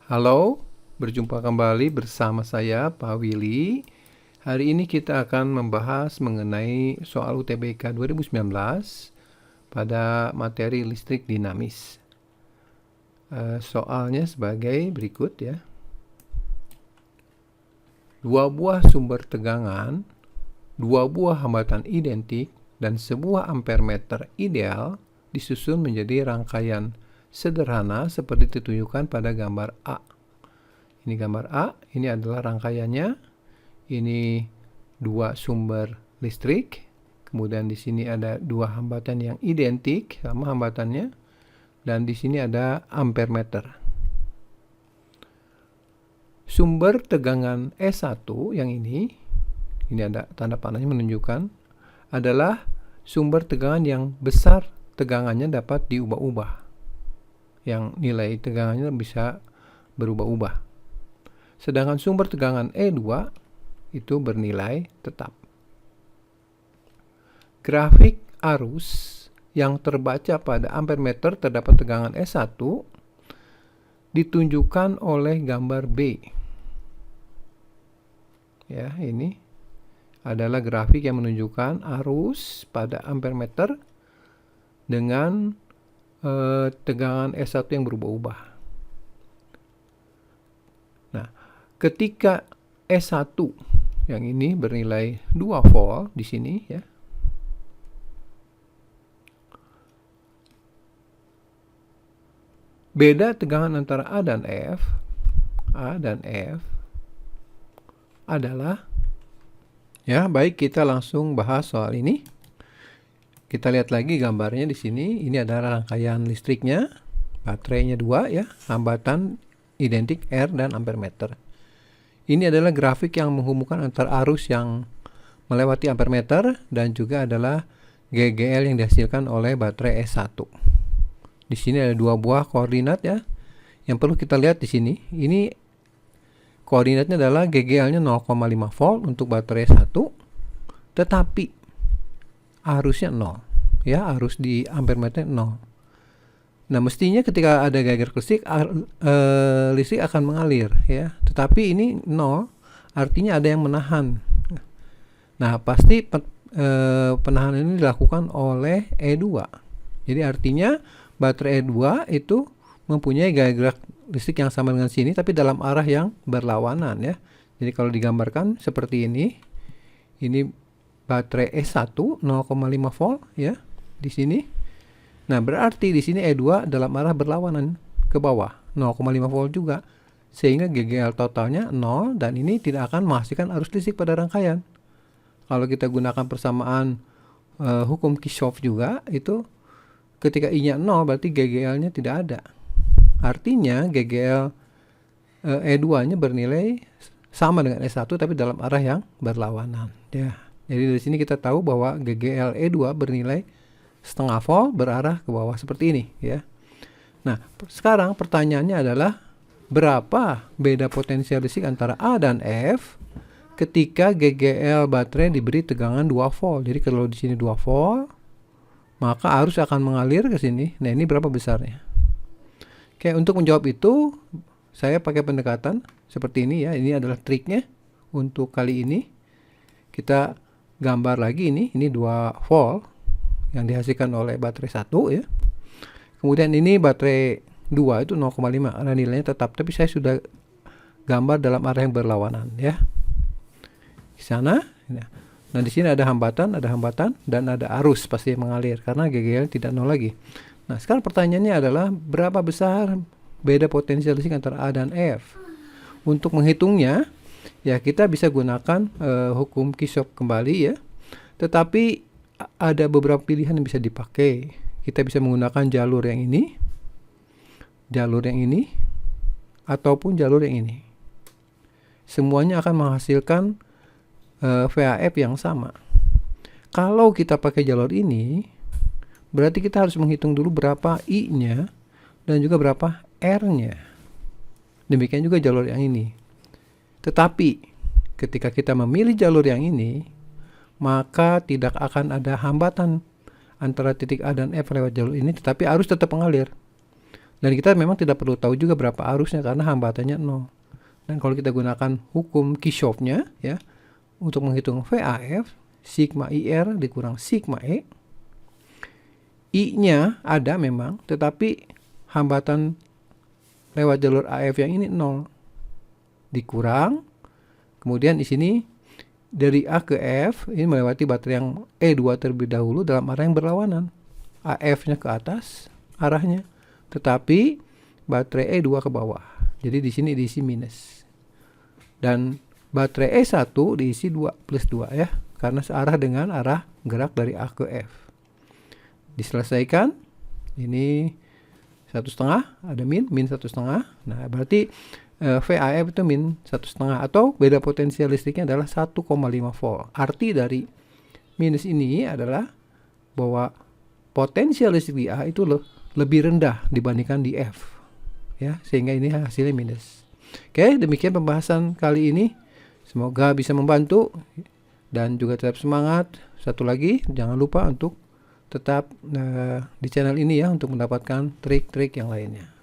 Halo, berjumpa kembali bersama saya Pak Willy. Hari ini kita akan membahas mengenai soal UTBK 2019 pada materi listrik dinamis. Soalnya sebagai berikut ya. Dua buah sumber tegangan, dua buah hambatan identik, dan sebuah ampermeter ideal disusun menjadi rangkaian sederhana seperti ditunjukkan pada gambar A. Ini gambar A, ini adalah rangkaiannya. Ini dua sumber listrik. Kemudian di sini ada dua hambatan yang identik sama hambatannya. Dan di sini ada ampermeter. Sumber tegangan E1 yang ini ada tanda panahnya menunjukkan, adalah sumber tegangan yang besar tegangannya dapat diubah-ubah. Yang nilai tegangannya bisa berubah-ubah. Sedangkan sumber tegangan E2 itu bernilai tetap. Grafik arus yang terbaca pada ampermeter terdapat tegangan E1 ditunjukkan oleh gambar B. Ya, ini adalah grafik yang menunjukkan arus pada ampermeter dengan tegangan E1 yang berubah-ubah. Nah, ketika E1 yang ini bernilai 2 volt di sini ya. Beda tegangan antara A dan F adalah ya, baik, kita langsung bahas soal ini. Kita lihat lagi gambarnya di sini. Ini adalah rangkaian listriknya. Baterainya 2 ya, hambatan identik R dan ampermeter. Ini adalah grafik yang menghubungkan antara arus yang melewati ampermeter dan juga adalah GGL yang dihasilkan oleh baterai S1. Di sini ada dua buah koordinat ya. Yang perlu kita lihat di sini, ini koordinatnya adalah GGL-nya 0,5 volt untuk baterai S1, tetapi arusnya 0 ya, arus di ampermeter 0. Nah, mestinya ketika ada gairah listrik, listrik akan mengalir ya, tetapi ini 0, artinya ada yang menahan. Nah, pasti penahanan ini dilakukan oleh E2. Jadi artinya baterai E2 itu mempunyai gaya gerak listrik yang sama dengan sini, tapi dalam arah yang berlawanan ya. Jadi kalau digambarkan seperti ini baterai E1 0,5 volt ya di sini. Nah, berarti di sini E2 dalam arah berlawanan ke bawah 0,5 volt juga, sehingga GGL totalnya 0 dan ini tidak akan menghasilkan arus listrik pada rangkaian. Kalau kita gunakan persamaan hukum Kirchhoff juga, itu ketika I-nya 0 berarti GGL-nya tidak ada. Artinya GGL E2-nya bernilai sama dengan S1 tapi dalam arah yang berlawanan ya. Jadi dari sini kita tahu bahwa GGL E2 bernilai setengah volt berarah ke bawah seperti ini ya. Nah, sekarang pertanyaannya adalah berapa beda potensial listrik antara A dan F ketika GGL baterai diberi tegangan 2 volt. Jadi kalau di sini 2 volt, maka arus akan mengalir ke sini. Nah, ini berapa besarnya? Oke, untuk menjawab itu saya pakai pendekatan seperti ini ya. Ini adalah triknya untuk kali ini. Kita gambar lagi ini 2 volt yang dihasilkan oleh baterai 1 ya. Kemudian ini baterai 2 itu 0,5 karena nilainya tetap, tapi saya sudah gambar dalam arah yang berlawanan ya. Di sana. Nah, di sini ada hambatan dan ada arus pasti mengalir karena GGL tidak 0 lagi. Nah, sekarang pertanyaannya adalah berapa besar beda potensial listrik antara A dan F? Untuk menghitungnya ya kita bisa gunakan hukum Kirchhoff kembali ya. Tetapi ada beberapa pilihan yang bisa dipakai. Kita bisa menggunakan jalur yang ini, ataupun jalur yang ini. Semuanya akan menghasilkan VAF yang sama. Kalau kita pakai jalur ini, berarti kita harus menghitung dulu berapa I-nya dan juga berapa R-nya. Demikian juga jalur yang ini. Tetapi ketika kita memilih jalur yang ini, maka tidak akan ada hambatan antara titik A dan F lewat jalur ini, tetapi arus tetap mengalir. Dan kita memang tidak perlu tahu juga berapa arusnya karena hambatannya 0. Dan kalau kita gunakan hukum Kirchhoff-nya ya untuk menghitung VAF, sigma IR dikurang sigma E. I-nya ada memang, tetapi hambatan lewat jalur AF yang ini 0. Dikurang, kemudian di sini dari A ke F ini melewati baterai yang E2 terlebih dahulu dalam arah yang berlawanan. AF-nya ke atas arahnya, tetapi baterai E2 ke bawah. Jadi di sini diisi minus. Dan baterai E1 diisi 2 plus 2 ya, karena searah dengan arah gerak dari A ke F. Diselesaikan, ini 1,5 ada min 1,5. Nah berarti VAF itu min 1,5 atau beda potensial listriknya adalah 1,5 volt. Arti dari minus ini adalah bahwa potensial listrik di A itu lebih rendah dibandingkan di F ya, sehingga ini hasilnya minus. Oke, demikian pembahasan kali ini, semoga bisa membantu dan juga tetap semangat. Satu lagi, jangan lupa untuk tetap di channel ini ya untuk mendapatkan trik-trik yang lainnya.